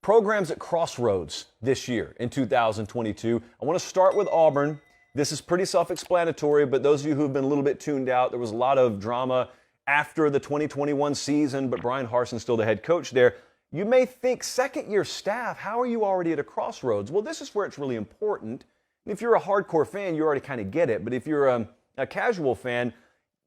Programs at Crossroads this year in 2022. I want to start with Auburn. This is pretty self-explanatory, but those of you who've been a little bit tuned out, there was a lot of drama after the 2021 season, but Brian Harson's still the head coach there. You may think, second-year staff, how are you already at a crossroads? Well, this is where it's really important. And if you're a hardcore fan, you already kind of get it. But if you're a casual fan,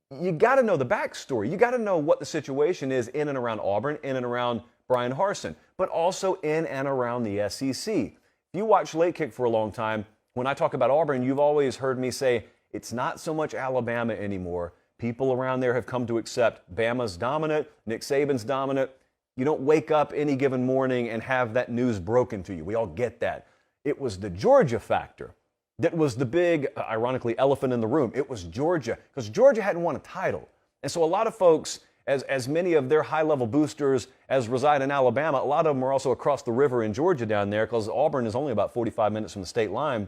you got to know the backstory. You got to know what the situation is in and around Auburn, in and around Brian Harsin, but also in and around the SEC. If you watch Late Kick for a long time, when I talk about Auburn, you've always heard me say it's not so much Alabama anymore. People around there have come to accept Bama's dominant, Nick Saban's dominant. You don't wake up any given morning and have that news broken to you. We all get that. It was the Georgia factor that was the big, ironically, elephant in the room. It was Georgia, because Georgia hadn't won a title. And so a lot of folks, as many of their high-level boosters as reside in Alabama, a lot of them are also across the river in Georgia down there, because Auburn is only about 45 minutes from the state line.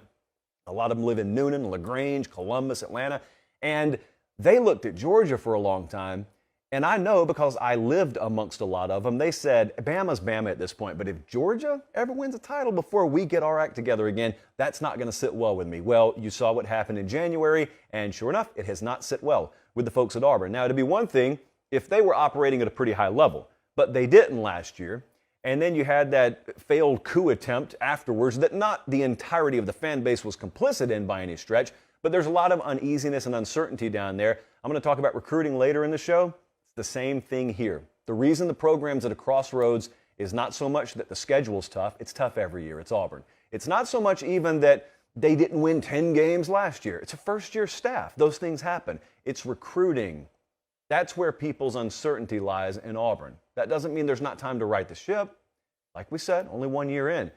A lot of them live in Noonan, LaGrange, Columbus, Atlanta. And they looked at Georgia for a long time. And I know, because I lived amongst a lot of them, they said, Bama's Bama at this point. But if Georgia ever wins a title before we get our act together again, that's not going to sit well with me. Well, you saw what happened in January, and sure enough, it has not sit well with the folks at Auburn. Now, it'd be one thing if they were operating at a pretty high level, but they didn't last year. And then you had that failed coup attempt afterwards that not the entirety of the fan base was complicit in by any stretch, but there's a lot of uneasiness and uncertainty down there. I'm going to talk about recruiting later in the show. The same thing here. The reason the program's at a crossroads is not so much that the schedule's tough. It's tough every year. It's Auburn. It's not so much even that they didn't win 10 games last year. It's a first-year staff. Those things happen. It's recruiting. That's where people's uncertainty lies in Auburn. That doesn't mean there's not time to right the ship. Like we said, only 1 year in.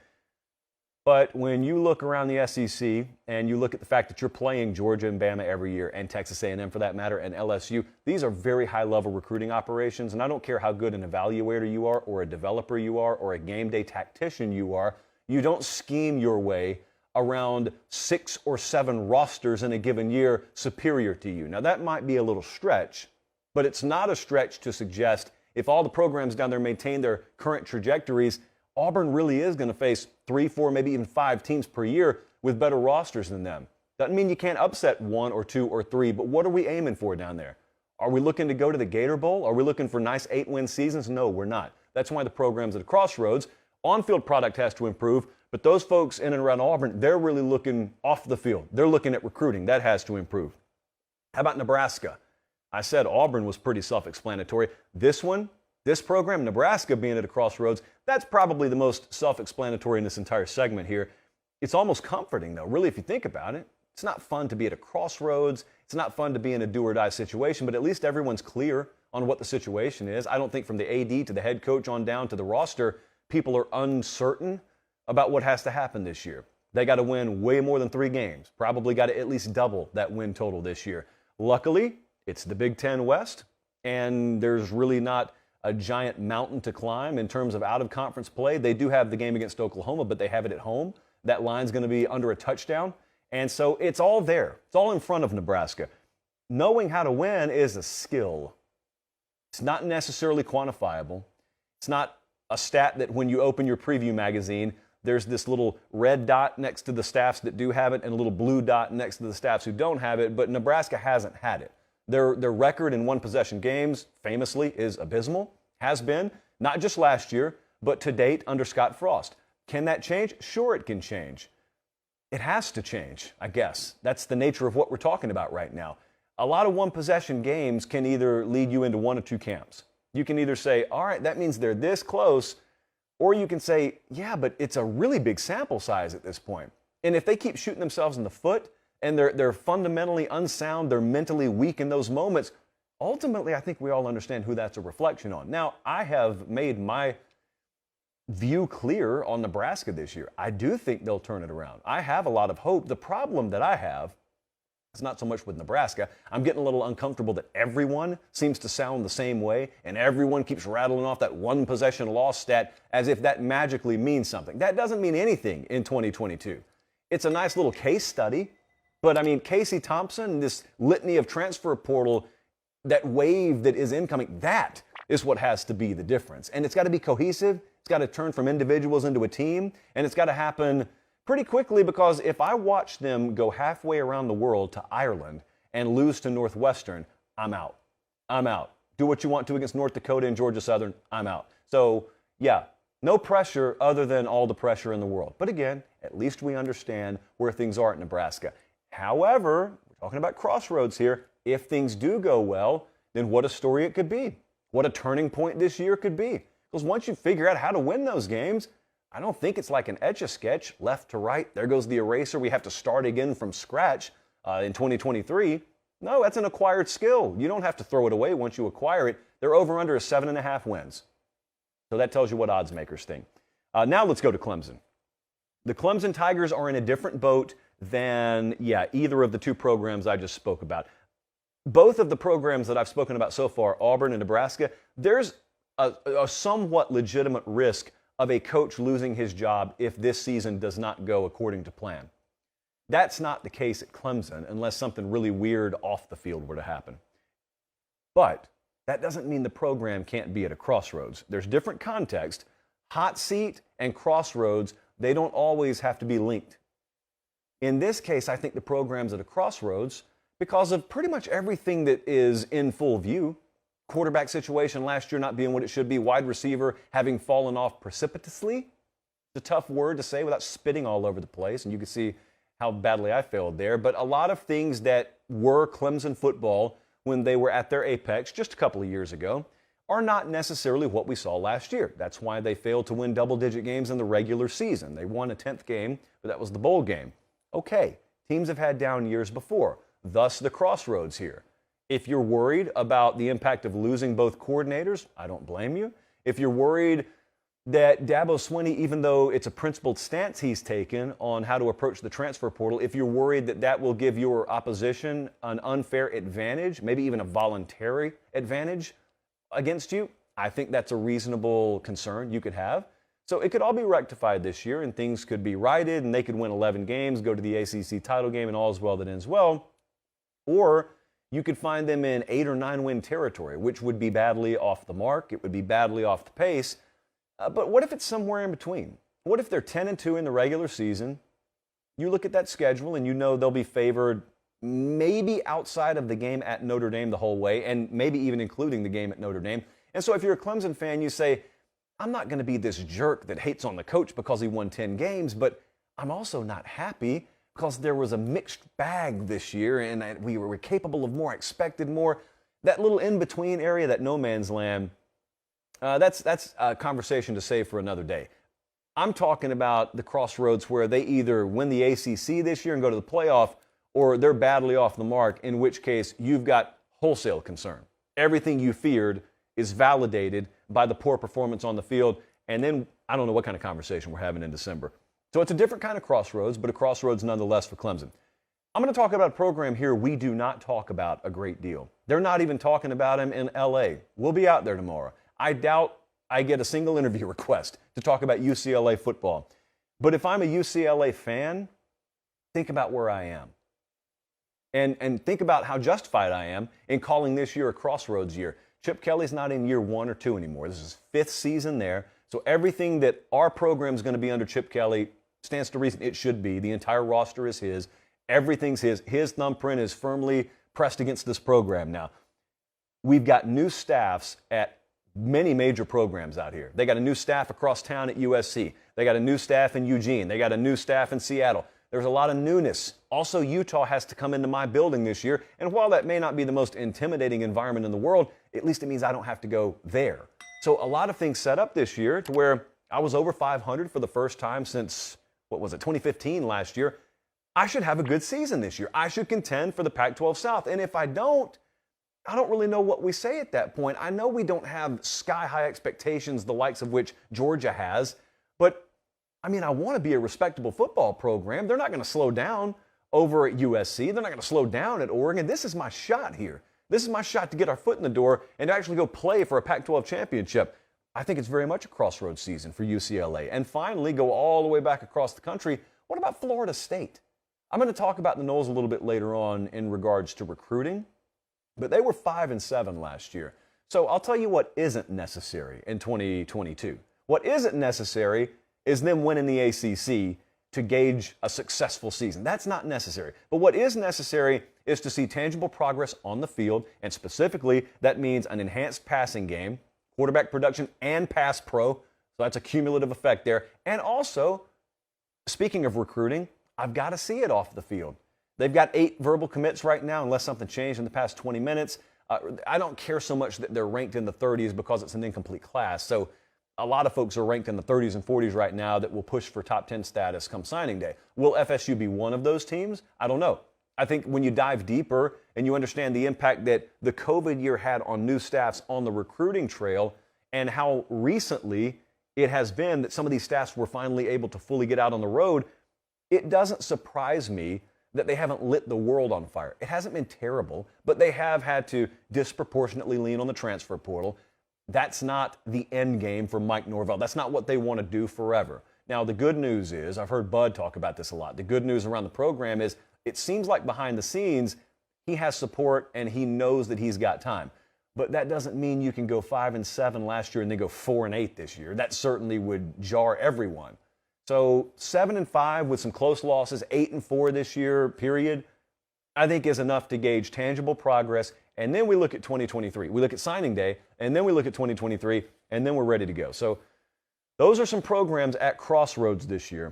But when you look around the SEC and you look at the fact that you're playing Georgia and Bama every year, and Texas A&M for that matter, and LSU, these are very high-level recruiting operations. And I don't care how good an evaluator you are, or a developer you are, or a game day tactician you are, you don't scheme your way around 6 or 7 rosters in a given year superior to you. Now, that might be a little stretch, but it's not a stretch to suggest if all the programs down there maintain their current trajectories, Auburn really is going to face 3, 4, maybe even 5 teams per year with better rosters than them. Doesn't mean you can't upset 1 or 2 or 3, but what are we aiming for down there? Are we looking to go to the Gator Bowl? Are we looking for nice 8-win seasons? No, we're not. That's why the program's at a crossroads. On-field product has to improve, but those folks in and around Auburn, they're really looking off the field. They're looking at recruiting. That has to improve. How about Nebraska? I said Auburn was pretty self-explanatory. This program, Nebraska being at a crossroads, that's probably the most self-explanatory in this entire segment here. It's almost comforting, though, really, if you think about it. It's not fun to be at a crossroads. It's not fun to be in a do-or-die situation, but at least everyone's clear on what the situation is. I don't think from the AD to the head coach on down to the roster, people are uncertain about what has to happen this year. They got to win way more than 3 games, probably got to at least double that win total this year. Luckily, it's the Big Ten West, and there's really not a giant mountain to climb in terms of out-of-conference play. They do have the game against Oklahoma, but they have it at home. That line's going to be under a touchdown. And so it's all there. It's all in front of Nebraska. Knowing how to win is a skill. It's not necessarily quantifiable. It's not a stat that when you open your preview magazine, there's this little red dot next to the staffs that do have it and a little blue dot next to the staffs who don't have it, but Nebraska hasn't had it. Their record in one-possession games, famously, is abysmal, has been, not just last year, but to date under Scott Frost. Can that change? Sure, it can change. It has to change, I guess. That's the nature of what we're talking about right now. A lot of one-possession games can either lead you into one of 2 camps. You can either say, all right, that means they're this close, or you can say, yeah, but it's a really big sample size at this point. And if they keep shooting themselves in the foot, and they're fundamentally unsound, they're mentally weak in those moments, ultimately I think we all understand who that's a reflection on. Now, I have made my view clear on Nebraska this year. I do think they'll turn it around. I have a lot of hope. The problem that I have is not so much with Nebraska. I'm getting a little uncomfortable that everyone seems to sound the same way, and everyone keeps rattling off that one possession loss stat as if that magically means something. That doesn't mean anything in 2022. It's a nice little case study. But, I mean, Casey Thompson, this litany of transfer portal, that wave that is incoming, that is what has to be the difference. And it's got to be cohesive. It's got to turn from individuals into a team, and it's got to happen pretty quickly, because if I watch them go halfway around the world to Ireland and lose to Northwestern, I'm out. I'm out. Do what you want to against North Dakota and Georgia Southern, I'm out. So, yeah, no pressure other than all the pressure in the world. But again, at least we understand where things are at Nebraska. However, we're talking about Crossroads here. If things do go well, then what a story it could be. What a turning point this year could be. Because once you figure out how to win those games, I don't think it's like an Etch-a-Sketch, left to right. There goes the eraser. We have to start again from scratch in 2023. No, that's an acquired skill. You don't have to throw it away once you acquire it. Their over-under is 7.5 wins. So that tells you what odds makers think. Now let's go to Clemson. The Clemson Tigers are in a different boat than, either of the two programs I just spoke about. Both of the programs that I've spoken about so far, Auburn and Nebraska, there's a somewhat legitimate risk of a coach losing his job if this season does not go according to plan. That's not the case at Clemson unless something really weird off the field were to happen. But that doesn't mean the program can't be at a crossroads. There's different context. Hot seat and crossroads, they don't always have to be linked. In this case, I think the program's at a crossroads because of pretty much everything that is in full view. Quarterback situation last year not being what it should be. Wide receiver having fallen off precipitously. It's a tough word to say without spitting all over the place, and you can see how badly I failed there. But a lot of things that were Clemson football when they were at their apex just a couple of years ago are not necessarily what we saw last year. That's why they failed to win double-digit games in the regular season. They won a 10th game, but that was the bowl game. Okay, teams have had down years before, thus the crossroads here. If you're worried about the impact of losing both coordinators, I don't blame you. If you're worried that Dabo Swinney, even though it's a principled stance he's taken on how to approach the transfer portal, if you're worried that that will give your opposition an unfair advantage, maybe even a voluntary advantage against you, I think that's a reasonable concern you could have. So it could all be rectified this year, and things could be righted, and they could win 11 games, go to the ACC title game, and all's well that ends well. Or you could find them in 8 or 9 win territory, which would be badly off the mark. It would be badly off the pace. But what if it's somewhere in between? What if they're 10-2 in the regular season? You look at that schedule and you know they'll be favored maybe outside of the game at Notre Dame the whole way, and maybe even including the game at Notre Dame. And so if you're a Clemson fan, you say, I'm not going to be this jerk that hates on the coach because he won 10 games, but I'm also not happy because there was a mixed bag this year, and we were capable of more, expected more. That little in-between area, that no man's land, that's a conversation to save for another day. I'm talking about the crossroads where they either win the ACC this year and go to the playoff, or they're badly off the mark, in which case you've got wholesale concern. Everything you feared is validated by the poor performance on the field, and then I don't know what kind of conversation we're having in December. So it's a different kind of crossroads, but a crossroads nonetheless for Clemson. I'm going to talk about a program here we do not talk about a great deal. They're not even talking about him in LA. We'll be out there tomorrow. I doubt I get a single interview request to talk about UCLA football. But if I'm a UCLA fan, think about where I am. And think about how justified I am in calling this year a crossroads year. Chip Kelly's not in year 1 or 2 anymore. This is his 5th season there. So everything that our program is going to be under Chip Kelly stands to reason it should be. The entire roster is his. Everything's his. His thumbprint is firmly pressed against this program now. We've got new staffs at many major programs out here. They got a new staff across town at USC. They got a new staff in Eugene. They got a new staff in Seattle. There's a lot of newness. Also, Utah has to come into my building this year. And while that may not be the most intimidating environment in the world, at least it means I don't have to go there. So a lot of things set up this year to where I was over 500 for the first time since, 2015 last year. I should have a good season this year. I should contend for the Pac-12 South. And if I don't really know what we say at that point. I know we don't have sky-high expectations, the likes of which Georgia has, but I want to be a respectable football program. They're not going to slow down over at USC. They're not going to slow down at Oregon. This is my shot here. This is my shot to get our foot in the door and to actually go play for a Pac-12 championship. I think it's very much a crossroads season for UCLA. And finally, go all the way back across the country. What about Florida State? I'm going to talk about the Noles a little bit later on in regards to recruiting, but they were 5-7 last year. So I'll tell you what isn't necessary in 2022. What isn't necessary is them winning the ACC to gauge a successful season. That's not necessary. But what is necessary is to see tangible progress on the field, and specifically, that means an enhanced passing game, quarterback production, and pass pro. So that's a cumulative effect there. And also, speaking of recruiting, I've got to see it off the field. They've got 8 verbal commits right now, unless something changed in the past 20 minutes. I don't care so much that they're ranked in the 30s because it's an incomplete class. So a lot of folks are ranked in the 30s and 40s right now that will push for top 10 status come signing day. Will FSU be one of those teams? I don't know. I think when you dive deeper and you understand the impact that the COVID year had on new staffs on the recruiting trail and how recently it has been that some of these staffs were finally able to fully get out on the road, it doesn't surprise me that they haven't lit the world on fire. It hasn't been terrible, but they have had to disproportionately lean on the transfer portal. That's not the end game for Mike Norvell. That's not what they want to do forever. Now, the good news is, I've heard Bud talk about this a lot, the good news around the program is it seems like behind the scenes, he has support and he knows that he's got time. But that doesn't mean you can go 5-7 last year and then go 4-8 this year. That certainly would jar everyone. So 7-5 with some close losses, 8-4 this year, period, I think is enough to gauge tangible progress. And then we look at 2023. We look at signing day, and then we look at 2023, and then we're ready to go. So those are some programs at Crossroads this year.